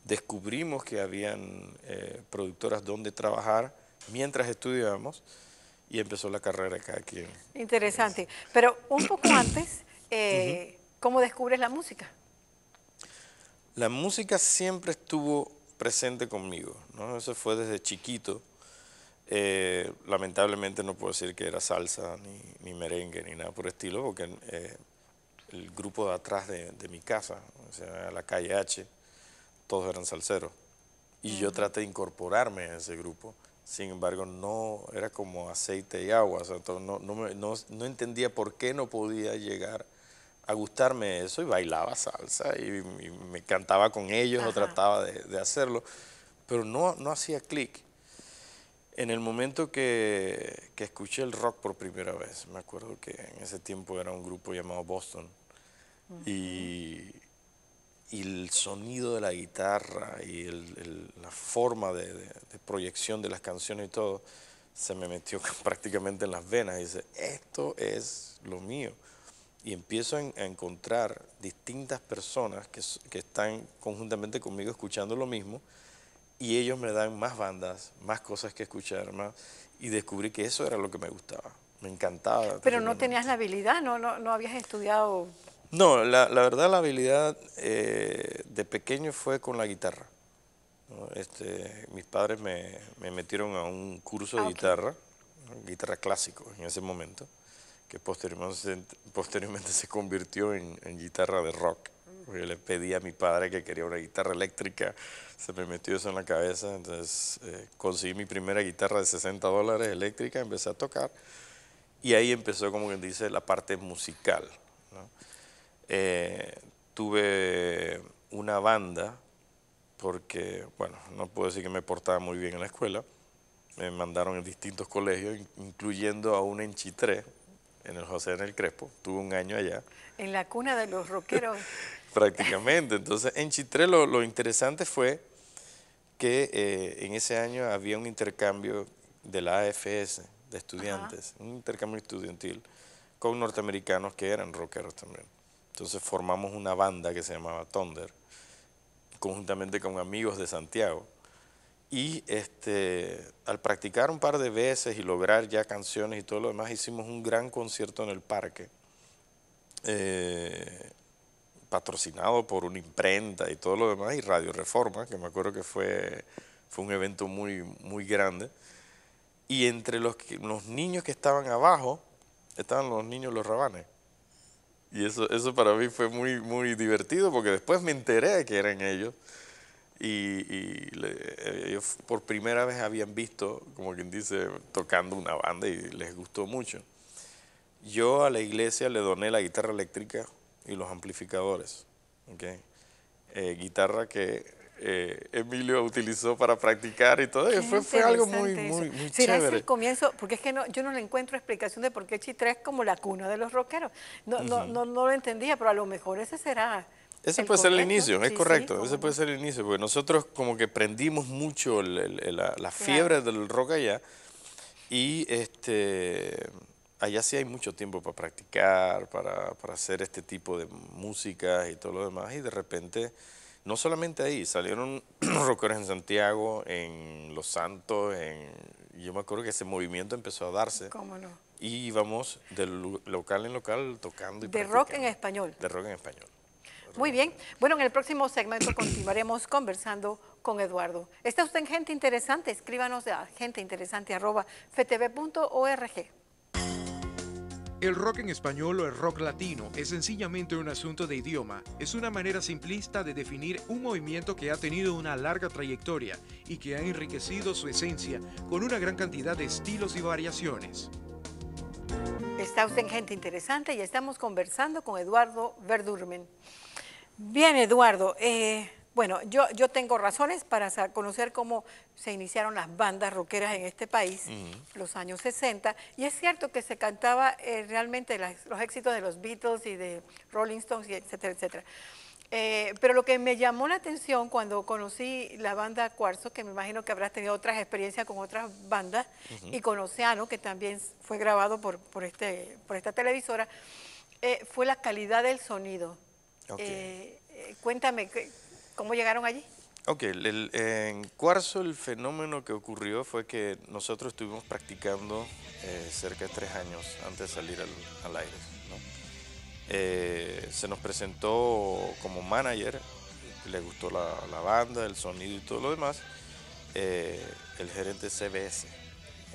descubrimos que habían productoras donde trabajar mientras estudiábamos y empezó la carrera cada quien. Interesante. Pero un poco antes, Ujú. ¿cómo descubres la música? La música siempre estuvo presente conmigo, ¿no? Eso fue desde chiquito. Lamentablemente no puedo decir que era salsa, ni merengue, ni nada por el estilo, porque el grupo de atrás de mi casa, o sea, la calle H, todos eran salseros. Y yo Ujú. traté de incorporarme a ese grupo. Sin embargo, no era como aceite y agua. O sea, no entendía por qué no podía llegar a gustarme eso y bailaba salsa y me cantaba con ellos o Ajá. trataba de hacerlo, pero no hacía clic. En el momento que escuché el rock por primera vez, me acuerdo que en ese tiempo era un grupo llamado Boston Ujú. y, y el sonido de la guitarra y la forma de proyección de las canciones y todo, se me metió prácticamente en las venas y dice, esto es lo mío. Y empiezo a encontrar distintas personas que están conjuntamente conmigo escuchando lo mismo y ellos me dan más bandas, más cosas que escuchar, más, y descubrí que eso era lo que me gustaba, me encantaba Pero no tenías terriblemente. la habilidad, no habías estudiado. No, la verdad la habilidad de pequeño fue con la guitarra, ¿no? Mis padres me metieron a un curso de Ah, ok. guitarra, ¿no? Guitarra clásico en ese momento, que posteriormente se convirtió en guitarra de rock. Yo le pedí a mi padre que quería una guitarra eléctrica, se me metió eso en la cabeza, entonces conseguí mi primera guitarra de $60 eléctrica, empecé a tocar y ahí empezó, como quien dice, la parte musical, ¿no? Eh, Tuve una banda porque, bueno, no puedo decir que me portaba muy bien en la escuela, me mandaron en distintos colegios, incluyendo a una en Chitré, en el José en el Crespo, tuve un año allá, En la cuna de los rockeros. prácticamente. Entonces, en Chitré lo interesante fue que en ese año había un intercambio de la AFS, de Ajá. estudiantes, un intercambio estudiantil con norteamericanos que eran rockeros también. Entonces formamos una banda que se llamaba Thunder, conjuntamente con amigos de Santiago. Y al practicar un par de veces y lograr ya canciones y todo lo demás, hicimos un gran concierto en el parque, eh, patrocinado por una imprenta y todo lo demás, y Radio Reforma, que me acuerdo que fue un evento muy grande. Y entre los niños que estaban abajo, estaban los niños Los Rabanes. Y eso para mí fue muy divertido, porque después me enteré de que eran ellos. Ellos por primera vez habían visto, como quien dice, tocando una banda y les gustó mucho. Yo a la iglesia le doné la guitarra eléctrica y los amplificadores, ¿ok? Guitarra que Emilio utilizó para practicar y todo, y Qué fue algo interesante eso. muy ¿Será ese el chévere. comienzo? Porque es que yo no le encuentro explicación de por qué Chitré es como la cuna de los rockeros. No lo entendía, pero a lo mejor ese será Ese el puede ser el correcto. inicio, es Sí, sí, correcto, cómo ese puede no. ser el inicio, porque nosotros como que prendimos mucho la Claro. fiebre del rock allá y allá sí hay mucho tiempo para practicar, para hacer este tipo de música y todo lo demás, y de repente, no solamente ahí, salieron rockeros en Santiago, en Los Santos, yo me acuerdo que ese movimiento empezó a darse Cómo no. y íbamos de local en local tocando y De rock en practicando, español. de rock en español. De rock Muy en bien. español. Bueno, en el próximo segmento continuaremos conversando con Eduardo. ¿Está usted en Gente Interesante? Escríbanos a genteinteresante@ftv.org. El rock en español o el rock latino es sencillamente un asunto de idioma. Es una manera simplista de definir un movimiento que ha tenido una larga trayectoria y que ha enriquecido su esencia con una gran cantidad de estilos y variaciones. Está usted en Gente Interesante y estamos conversando con Eduardo Verdurmen. Bien, Eduardo. Bueno, yo tengo razones para conocer cómo se iniciaron las bandas rockeras en este país, Ujú. los años 60, y es cierto que se cantaba realmente los éxitos de los Beatles y de Rolling Stones, y etcétera, etcétera. Pero lo que me llamó la atención cuando conocí la banda Cuarzo, que me imagino que habrás tenido otras experiencias con otras bandas, Ujú. y con Océano, que también fue grabado por esta televisora, fue la calidad del sonido. Ok. Cuéntame, ¿cómo llegaron allí? Ok, en Cuarzo el fenómeno que ocurrió fue que nosotros estuvimos practicando cerca de 3 años antes de salir al aire, ¿no? Se nos presentó como manager, le gustó la banda, el sonido y todo lo demás, el gerente CBS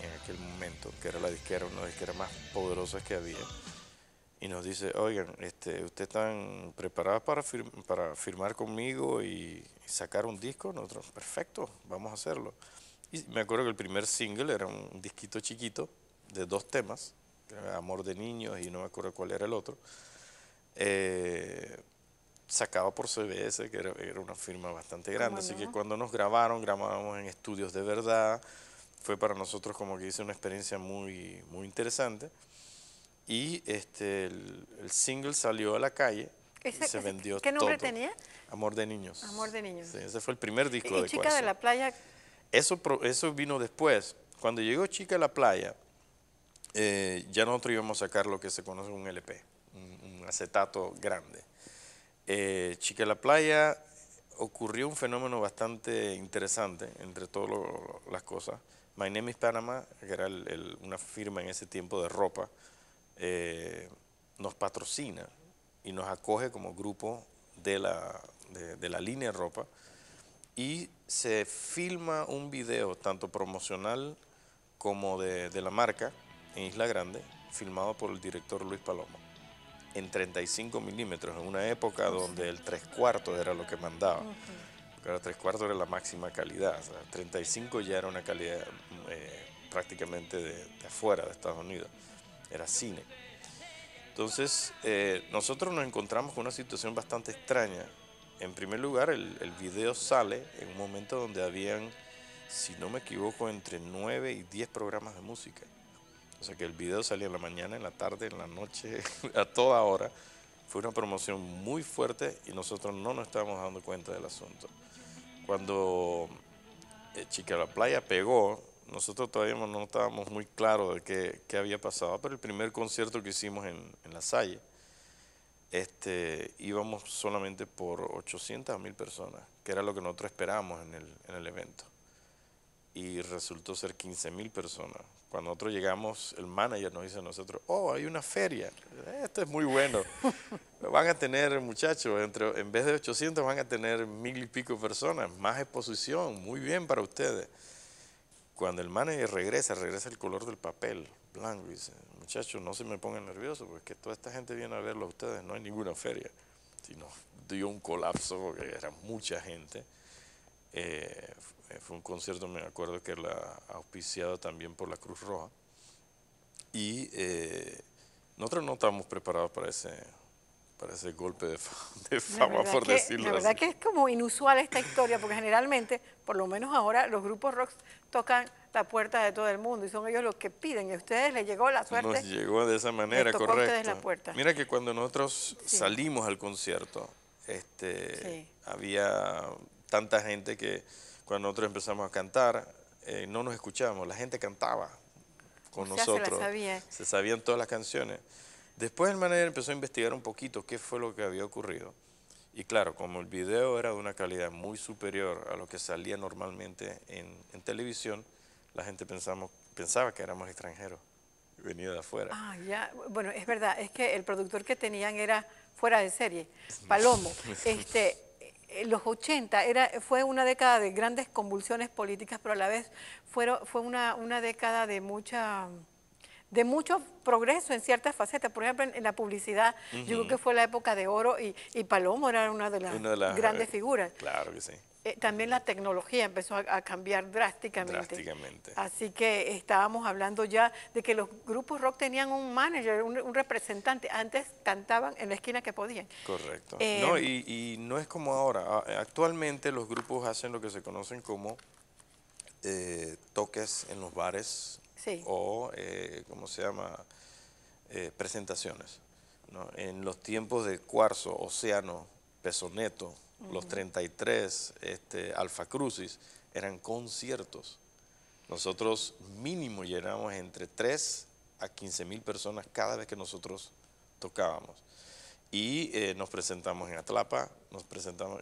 en aquel momento, que era la disquera, una de las disqueras más poderosas que había, y nos dice, oigan, ¿ustedes están preparados para firmar conmigo y sacar un disco? Nosotros, perfecto, vamos a hacerlo. Y me acuerdo que el primer single era un disquito chiquito de 2 temas, que era Amor de Niños y no me acuerdo cuál era el otro, sacado por CBS, que era una firma bastante grande. ¿Cómo Así que no? cuando nos grabábamos en estudios de verdad. Fue para nosotros, como que hice, una experiencia muy, muy interesante. Y el single salió a la calle y se vendió ¿Qué nombre todo. tenía? Amor de Amor Niños. de niños. Sí, ese fue el primer disco Y de Chica de Cuarzo. la Playa, Eso vino después. Cuando llegó Chica a la Playa, ya nosotros íbamos a sacar lo que se conoce un LP, un acetato grande. Chica a la Playa ocurrió un fenómeno bastante interesante entre todas las cosas. My Name is Panama, que era una firma en ese tiempo de ropa, nos patrocina y nos acoge como grupo de la línea de ropa, y se filma un video tanto promocional como de la marca en Isla Grande, filmado por el director Luis Palomo, en 35 milímetros, en una época donde el 3/4 era lo que mandaba. Porque ahora 3/4 era la máxima calidad, o sea, 35 ya era una calidad prácticamente de afuera de Estados Unidos, era cine. Entonces, nosotros nos encontramos con una situación bastante extraña. En primer lugar, el video sale en un momento donde habían, si no me equivoco, entre 9 y 10 programas de música. O sea que el video salía en la mañana, en la tarde, en la noche, a toda hora. Fue una promoción muy fuerte y nosotros no nos estábamos dando cuenta del asunto. Cuando Chica de la Playa pegó, nosotros todavía no estábamos muy claros de qué había pasado, pero el primer concierto que hicimos en La Salle, íbamos solamente por 800.000 personas, que era lo que nosotros esperábamos en el evento. Y resultó ser 15.000 personas. Cuando nosotros llegamos, el manager nos dice a nosotros, oh, hay una feria, esto es muy bueno. Van a tener, muchachos, en vez de 800 van a tener 1.000 y pico personas, más exposición, muy bien para ustedes. Cuando el manager regresa el color del papel blanco y dice, muchachos, no se me pongan nerviosos, porque toda esta gente viene a verlo a ustedes, no hay ninguna feria. Y nos dio un colapso porque era mucha gente. Fue un concierto, me acuerdo que era auspiciado también por la Cruz Roja. Y nosotros no estábamos preparados para ese golpe de fama, por decirlo la así. verdad que es como inusual esta historia, porque generalmente, por lo menos ahora, los grupos rock tocan la puerta de todo el mundo y son ellos los que piden. Y a ustedes les llegó la suerte. Nos llegó de esa manera, les tocó a ustedes correcto. la puerta. Mira que cuando nosotros Sí. salimos al concierto, Sí. había tanta gente que cuando nosotros empezamos a cantar, no nos escuchábamos, la gente cantaba con O sea, se la nosotros, sabía. se sabían todas las canciones. Después el manager empezó a investigar un poquito qué fue lo que había ocurrido. Y claro, como el video era de una calidad muy superior a lo que salía normalmente en televisión, la gente pensaba que éramos extranjeros, venidos de afuera. Ah, ya. Bueno, es verdad, es que el productor que tenían era fuera de serie, Palomo. Los 80 fue una década de grandes convulsiones políticas, pero a la vez fue una década de mucho progreso en ciertas facetas. Por ejemplo, en la publicidad, yo creo que fue la época de oro y Palomo era una de las grandes figuras. Claro que sí. También la tecnología empezó a cambiar drásticamente. Drásticamente. Así que estábamos hablando ya de que los grupos rock tenían un manager, un representante. Antes cantaban en la esquina que podían. Correcto. No, y no es como ahora. Actualmente los grupos hacen lo que se conocen como toques en los bares. Sí. O, ¿cómo se llama? Presentaciones, ¿no? En los tiempos de Cuarzo, Océano, Peso Neto, los 33, Alfa Crucis, eran conciertos. Nosotros mínimo llenamos entre 3 a 15.000 personas cada vez que nosotros tocábamos. Y nos presentamos en Atlapa, nos presentamos...